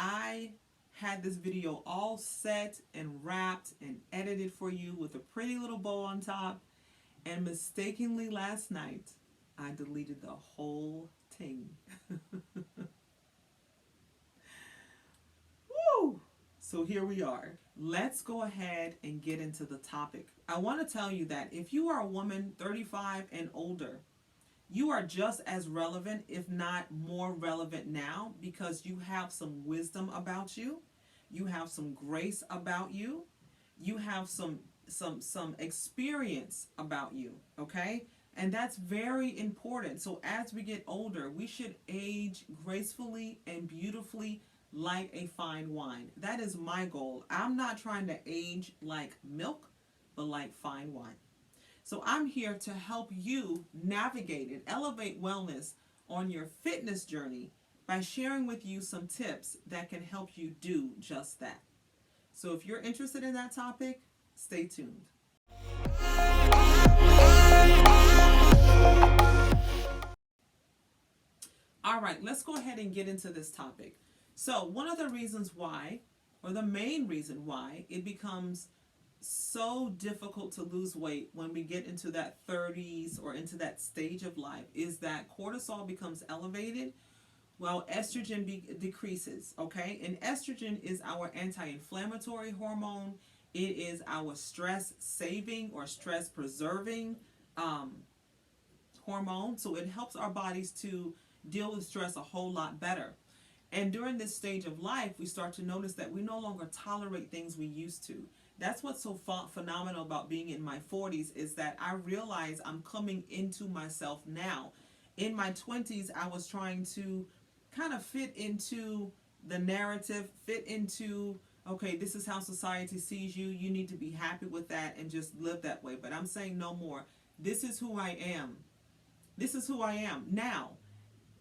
I had this video all set and wrapped and edited for you with a pretty little bow on top, and mistakenly last night I deleted the whole thing. Woo! So here we are. Let's go ahead and get into the topic. I want to tell you that if you are a woman 35 and older, you are just as relevant, if not more relevant now, because you have some wisdom about you. You have some grace about you. You have some experience about you, okay? And that's very important. So as we get older, we should age gracefully and beautifully like a fine wine. That is my goal. I'm not trying to age like milk, but like fine wine. So I'm here to help you navigate and elevate wellness on your fitness journey by sharing with you some tips that can help you do just that. So if you're interested in that topic, stay tuned. All right, let's go ahead and get into this topic. So one of the reasons why, or the main reason why, it becomes so difficult to lose weight when we get into that 30s or into that stage of life is that cortisol becomes elevated while estrogen decreases, okay? And estrogen is our anti-inflammatory hormone. It is our stress-saving or stress-preserving hormone. So it helps our bodies to deal with stress a whole lot better. And during this stage of life, we start to notice that we no longer tolerate things we used to. That's what's so phenomenal about being in my 40s is that I realize I'm coming into myself now. In my 20s, I was trying to kind of fit into the narrative, fit into, okay, this is how society sees you. You need to be happy with that and just live that way. But I'm saying no more. This is who I am. This is who I am now.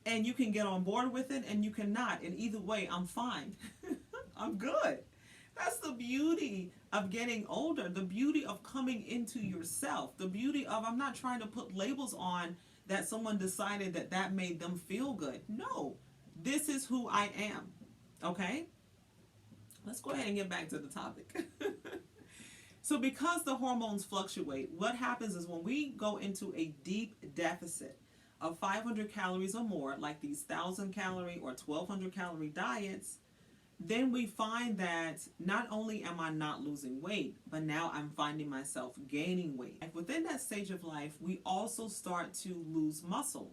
And you can get on board with it and you cannot. And either way, I'm fine. I'm good. That's the beauty of getting older, the beauty of coming into yourself, the beauty of I'm not trying to put labels on that someone decided that that made them feel good. No, this is who I am. Okay? Let's go ahead and get back to the topic. So because the hormones fluctuate, what happens is when we go into a deep deficit of 500 calories or more, like these 1,000 calorie or 1,200 calorie diets, then we find that not only am I not losing weight, but now I'm finding myself gaining weight. Within that stage of life, we also start to lose muscle,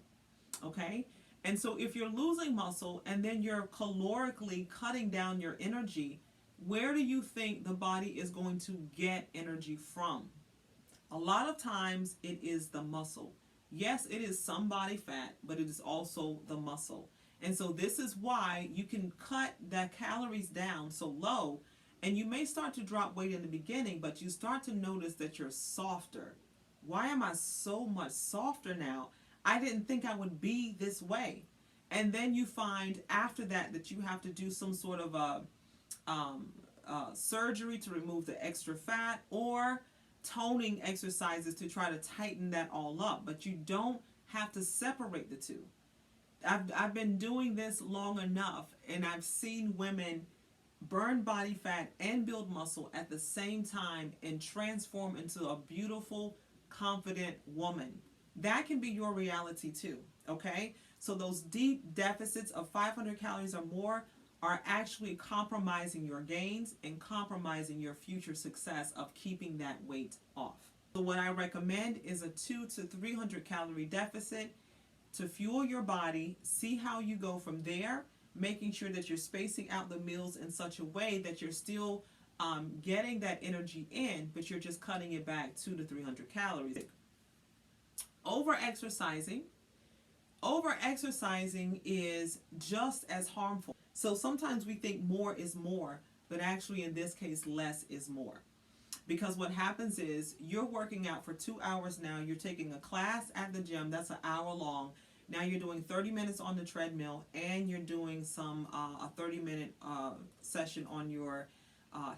okay? And so if you're losing muscle and then you're calorically cutting down your energy, where do you think the body is going to get energy from? A lot of times it is the muscle. Yes, it is some body fat, but it is also the muscle. And so this is why you can cut the calories down so low, and you may start to drop weight in the beginning, but you start to notice that you're softer. Why am I so much softer now? I didn't think I would be this way. And then you find after that that you have to do some sort of a surgery to remove the extra fat or toning exercises to try to tighten that all up. But you don't have to separate the two. I've been doing this long enough, and I've seen women burn body fat and build muscle at the same time and transform into a beautiful, confident woman. That can be your reality too, okay? So those deep deficits of 500 calories or more are actually compromising your gains and compromising your future success of keeping that weight off. So what I recommend is a 200 to 300 calorie deficit to fuel your body. See how you go from there, making sure that you're spacing out the meals in such a way that you're still getting that energy in, but you're just cutting it back 200 to 300 calories. Over-exercising is just as harmful. So sometimes we think more is more, but actually in this case, less is more. Because what happens is you're working out for 2 hours now. You're taking a class at the gym that's an hour long. Now you're doing 30 minutes on the treadmill, and you're doing a 30-minute session on your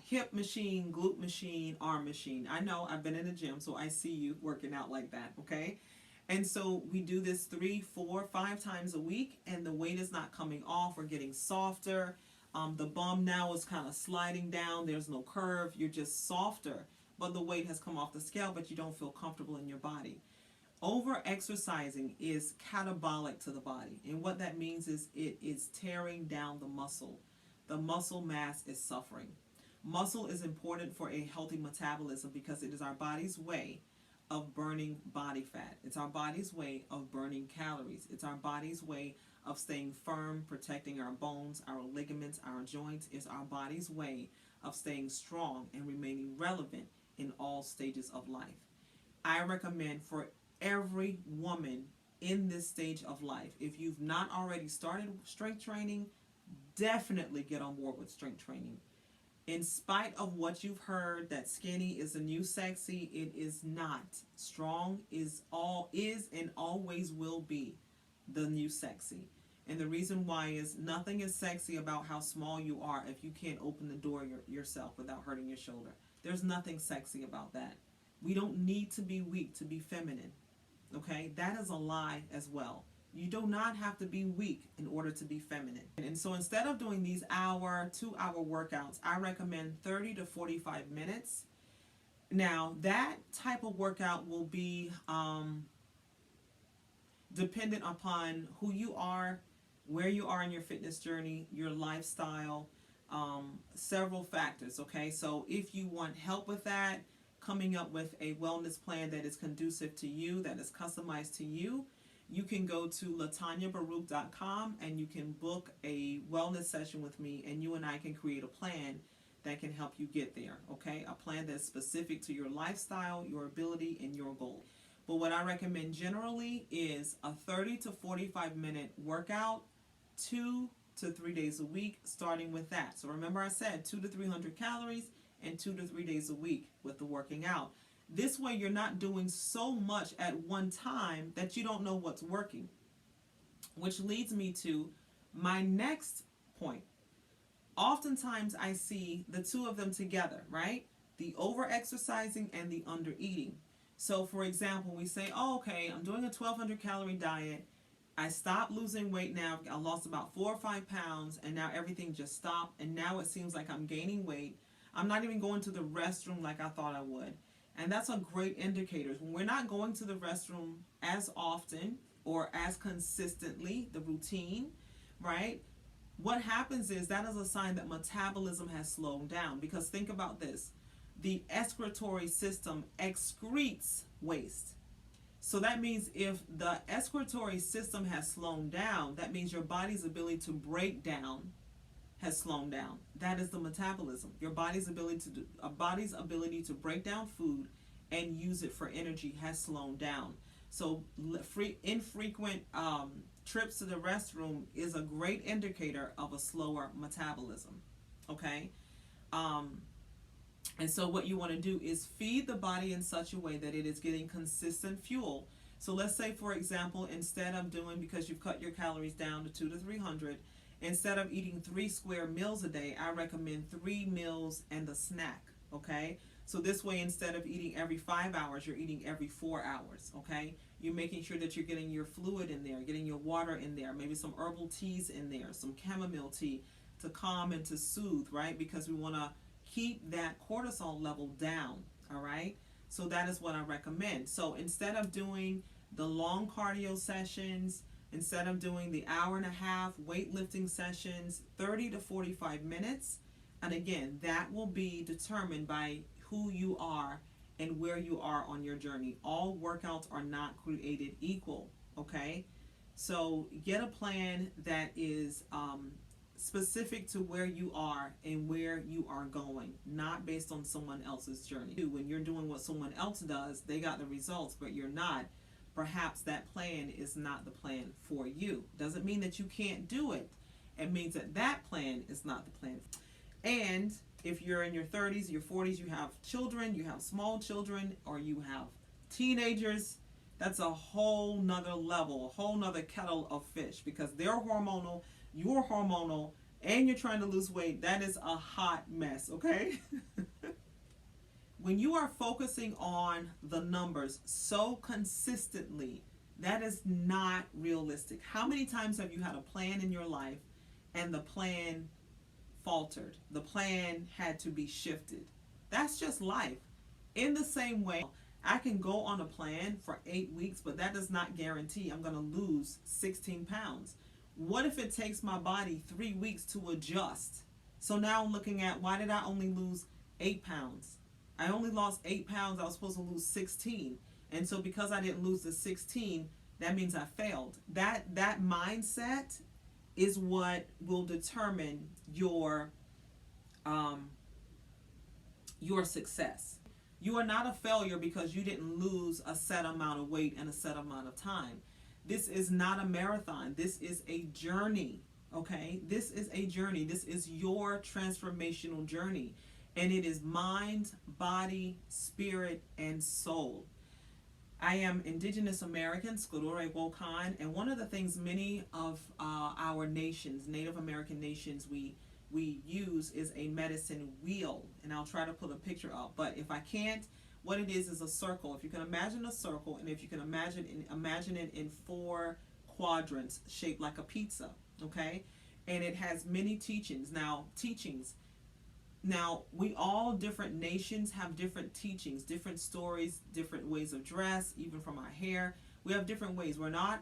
hip machine, glute machine, arm machine. I know, I've been in the gym, so I see you working out like that, okay? And so we do this 3, 4, 5 times a week, and the weight is not coming off. We're getting softer. The bum now is kind of sliding down. There's no curve. You're just softer, but the weight has come off the scale, but you don't feel comfortable in your body. Over exercising is catabolic to the body, and what that means is it is tearing down the muscle. The muscle mass is suffering. Muscle is important for a healthy metabolism because it is our body's way of burning body fat. It's our body's way of burning calories. It's our body's way of staying firm, protecting our bones, our ligaments, our joints. It's our body's way of staying strong and remaining relevant in all stages of life. I recommend for every woman in this stage of life, if you've not already started strength training, definitely get on board with strength training. In spite of what you've heard that skinny is the new sexy, it is not. Strong is and always will be the new sexy. And the reason why is nothing is sexy about how small you are if you can't open the door yourself without hurting your shoulder. There's nothing sexy about that. We don't need to be weak to be feminine. Okay? That is a lie as well. You do not have to be weak in order to be feminine. And so instead of doing these 2-hour workouts, I recommend 30 to 45 minutes. Now, that type of workout will be dependent upon who you are, where you are in your fitness journey, your lifestyle, several factors, okay? So if you want help with that, coming up with a wellness plan that is conducive to you, that is customized to you, you can go to latanyabaruch.com and you can book a wellness session with me, and you and I can create a plan that can help you get there, okay? A plan that's specific to your lifestyle, your ability, and your goal. But what I recommend generally is a 30 to 45 minute workout, 2 to 3 days a week, starting with that. So remember I said 200 to 300 calories and 2 to 3 days a week with the working out. This way you're not doing so much at one time that you don't know what's working. Which leads me to my next point. Oftentimes I see the two of them together, right? The over-exercising and the under-eating. So for example, we say, oh, okay, I'm doing a 1,200 calorie diet. I stopped losing weight now. I lost about 4 or 5 pounds, and now everything just stopped. And now it seems like I'm gaining weight. I'm not even going to the restroom like I thought I would. And that's a great indicator. When we're not going to the restroom as often or as consistently, the routine, right? What happens is that is a sign that metabolism has slowed down. Because think about this. The excretory system excretes waste. So that means if the excretory system has slowed down, that means your body's ability to break down has slowed down. That is the metabolism. Your body's ability to break down food and use it for energy has slowed down. So infrequent trips to the restroom is a great indicator of a slower metabolism. Okay? And so what you want to do is feed the body in such a way that it is getting consistent fuel. So let's say, for example, instead of doing, because you've cut your calories down to 200 to 300, instead of eating 3 square meals a day, I recommend 3 meals and a snack, okay? So this way, instead of eating every 5 hours, you're eating every 4 hours, okay? You're making sure that you're getting your fluid in there, getting your water in there, maybe some herbal teas in there, some chamomile tea to calm and to soothe, right? Because we want to keep that cortisol level down, all right? So that is what I recommend. So instead of doing the long cardio sessions, instead of doing the 1.5 hour weightlifting sessions, 30 to 45 minutes. And again, that will be determined by who you are and where you are on your journey. All workouts are not created equal, okay? So get a plan that is specific to where you are and where you are going, not based on someone else's journey. When you're doing what someone else does, they got the results, but you're not. Perhaps that plan is not the plan for you. Doesn't mean that you can't do it. It means that that plan is not the plan. And if you're in your 30s, your 40s, you have children, you have small children, or you have teenagers, that's a whole nother level, a whole nother kettle of fish, because they're hormonal, you're hormonal, and you're trying to lose weight. That is a hot mess, okay? When you are focusing on the numbers so consistently, that is not realistic. How many times have you had a plan in your life and the plan faltered. The plan had to be shifted. That's just life. In the same way, I can go on a plan for 8 weeks, but that does not guarantee I'm going to lose 16 pounds. What if it takes my body 3 weeks to adjust? So now I'm looking at, why did I only lose 8 pounds? I only lost 8 pounds. I was supposed to lose 16. And so because I didn't lose the 16, that means I failed. That mindset is what will determine your success. You are not a failure because you didn't lose a set amount of weight in a set amount of time. This is not a marathon. This is a journey. Okay? This is a journey. This is your transformational journey. And it is mind, body, spirit, and soul. I am Indigenous American, Skudore Wokan, and one of the things many of our nations, Native American nations, we use is a medicine wheel. And I'll try to put a picture up. But if I can't, what it is a circle. If you can imagine a circle, and if you can imagine it in 4 quadrants shaped like a pizza, okay? And it has many teachings. Now, we all different nations have different teachings, different stories, different ways of dress, even from our hair. We have different ways. We're not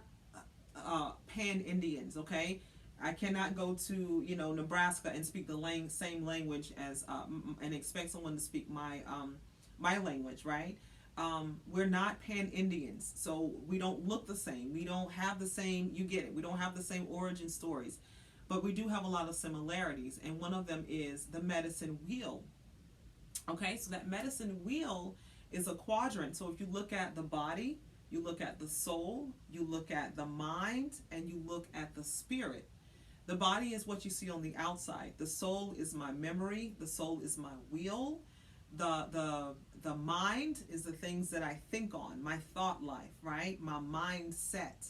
pan-Indians, okay? I cannot go to, Nebraska and speak the same language as and expect someone to speak my language, right? We're not pan-Indians, so we don't look the same. We don't have the same, you get it, we don't have the same origin stories. But we do have a lot of similarities, and one of them is the medicine wheel. Okay, so that medicine wheel is a quadrant. So if you look at the body, you look at the soul, you look at the mind, and you look at the spirit. The body is what you see on the outside. The soul is my memory. The soul is my wheel. The mind is the things that I think on, my thought life, right? My mindset.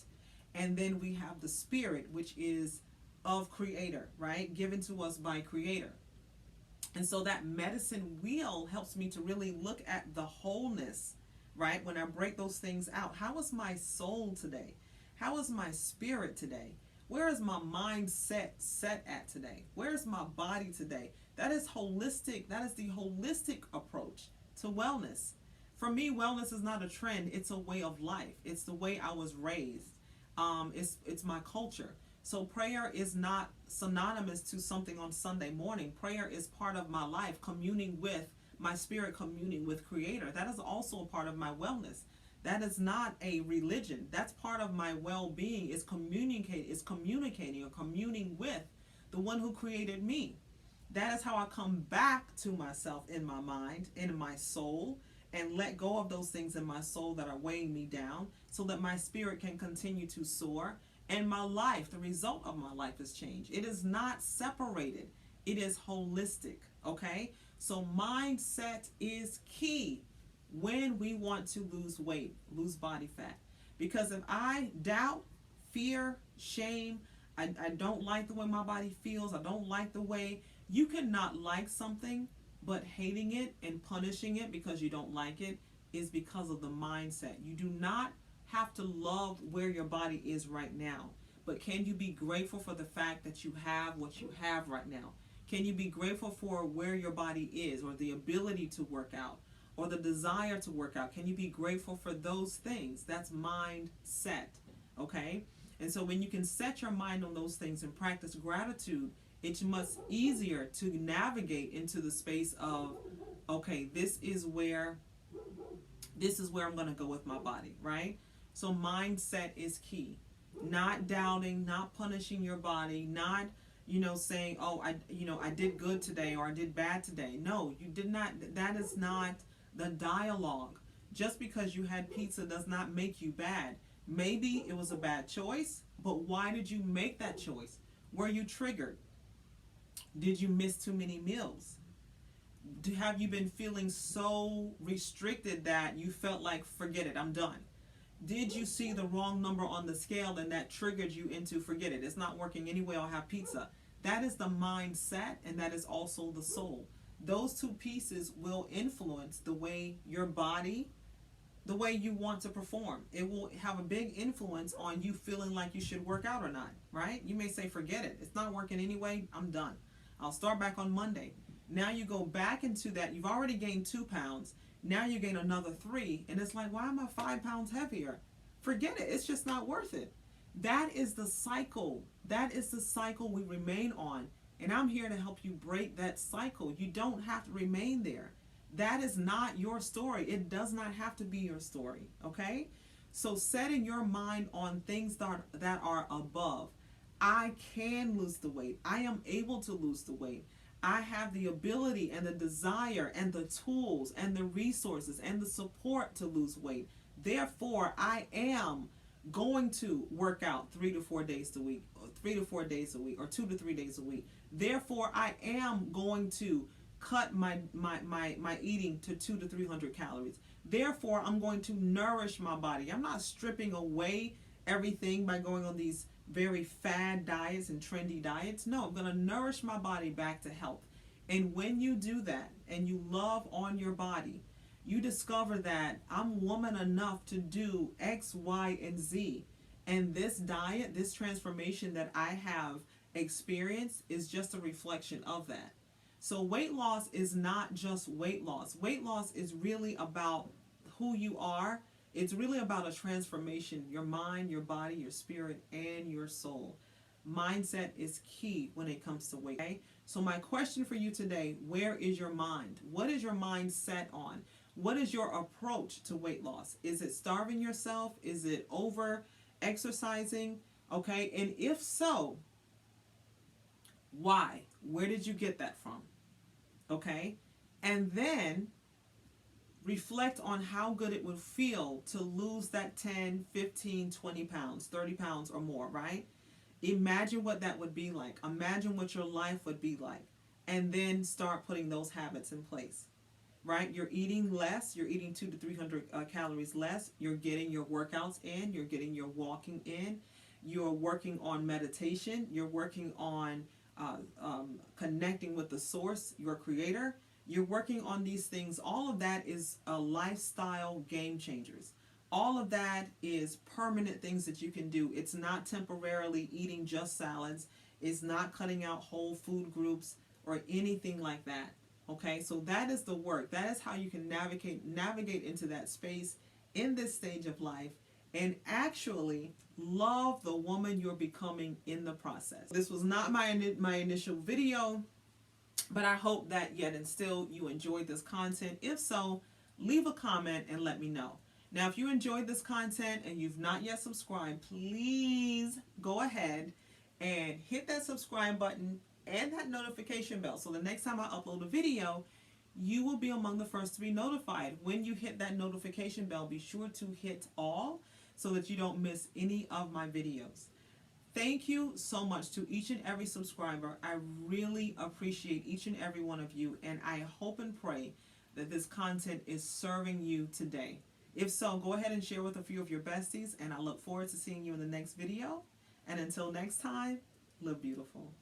And then we have the spirit, which is of creator, right? Given to us by creator. And so that medicine wheel helps me to really look at the wholeness, right? When I break those things out, how is my soul today? How is my spirit today? Where is my mindset set at today? Where is my body today? That is holistic. That is the holistic approach to wellness. For me, wellness is not a trend. It's a way of life. It's the way I was raised. It's my culture. So prayer is not synonymous to something on Sunday morning. Prayer is part of my life, communing with my spirit, communing with Creator. That is also a part of my wellness. That is not a religion. That's part of my well-being, is communicating or communing with the one who created me. That is how I come back to myself in my mind, in my soul, and let go of those things in my soul that are weighing me down so that my spirit can continue to soar. And my life, the result of my life is changed. It is not separated. It is holistic, okay? So mindset is key when we want to lose weight, lose body fat. Because if I doubt, fear, shame, I don't like the way my body feels, I don't like the way, you cannot like something, but hating it and punishing it because you don't like it is because of the mindset. You do not have to love where your body is right now, but can you be grateful for the fact that you have what you have right now? Can you be grateful for where your body is, or the ability to work out, or the desire to work out? Can you be grateful for those things? That's mindset, okay? And so when you can set your mind on those things and practice gratitude, it's much easier to navigate into the space of, okay, this is where I'm going to go with my body, right? So mindset is key. Not doubting, not punishing your body, not, saying, oh, I did good today or I did bad today. No, you did not. That is not the dialogue. Just because you had pizza does not make you bad. Maybe it was a bad choice, but why did you make that choice? Were you triggered? Did you miss too many meals? Have you been feeling so restricted that you felt like, forget it, I'm done? Did you see the wrong number on the scale and that triggered you into, forget it, it's not working anyway, I'll have pizza? That is the mindset, and that is also the soul. Those two pieces will influence the way your body, the way you want to perform. It will have a big influence on you feeling like you should work out or not, right? You may say, forget it, it's not working anyway, I'm done. I'll start back on Monday. Now you go back into that. You've already gained 2 pounds. Now you gain another 3. And it's like, why am I 5 pounds heavier? Forget it. It's just not worth it. That is the cycle. That is the cycle we remain on. And I'm here to help you break that cycle. You don't have to remain there. That is not your story. It does not have to be your story. Okay? So setting your mind on things that are above. I can lose the weight. I am able to lose the weight. I have the ability and the desire and the tools and the resources and the support to lose weight. Therefore, I am going to work out 3 to 4 days a week, or 3 to 4 days a week, or 2 to 3 days a week. Therefore, I am going to cut my eating to 200 to 300 calories. Therefore, I'm going to nourish my body. I'm not stripping away everything by going on these very fad diets and trendy diets. No, I'm going to nourish my body back to health. And when you do that and you love on your body, you discover that I'm woman enough to do X, Y, and Z. And this diet, this transformation that I have experienced is just a reflection of that. So weight loss is not just weight loss. Weight loss is really about who you are. It's really about a transformation, your mind, your body, your spirit, and your soul. Mindset is key when it comes to weight. Okay? So my question for you today, where is your mind? What is your mind set on? What is your approach to weight loss? Is it starving yourself? Is it over exercising? Okay, and if so, why? Where did you get that from? Okay, and then reflect on how good it would feel to lose that 10, 15, 20 pounds, 30 pounds or more, right? Imagine what that would be like. Imagine what your life would be like. And then start putting those habits in place, right? You're eating less. You're eating 200 to 300 calories less. You're getting your workouts in. You're getting your walking in. You're working on meditation. You're working on connecting with the source, your creator. You're working on these things. All of that is a lifestyle game changers. All of that is permanent things that you can do. It's not temporarily eating just salads. It's not cutting out whole food groups or anything like that. Okay, so that is the work. That is how you can navigate into that space in this stage of life and actually love the woman you're becoming in the process. This was not my initial video, but I hope that yet and still you enjoyed this content. If so, leave a comment and let me know. Now, if you enjoyed this content and you've not yet subscribed, please go ahead and hit that subscribe button and that notification bell. So the next time I upload a video, you will be among the first to be notified. When you hit that notification bell, be sure to hit all so that you don't miss any of my videos. Thank you so much to each and every subscriber. I really appreciate each and every one of you, and I hope and pray that this content is serving you today. If so, go ahead and share with a few of your besties, and I look forward to seeing you in the next video. And until next time, live beautiful.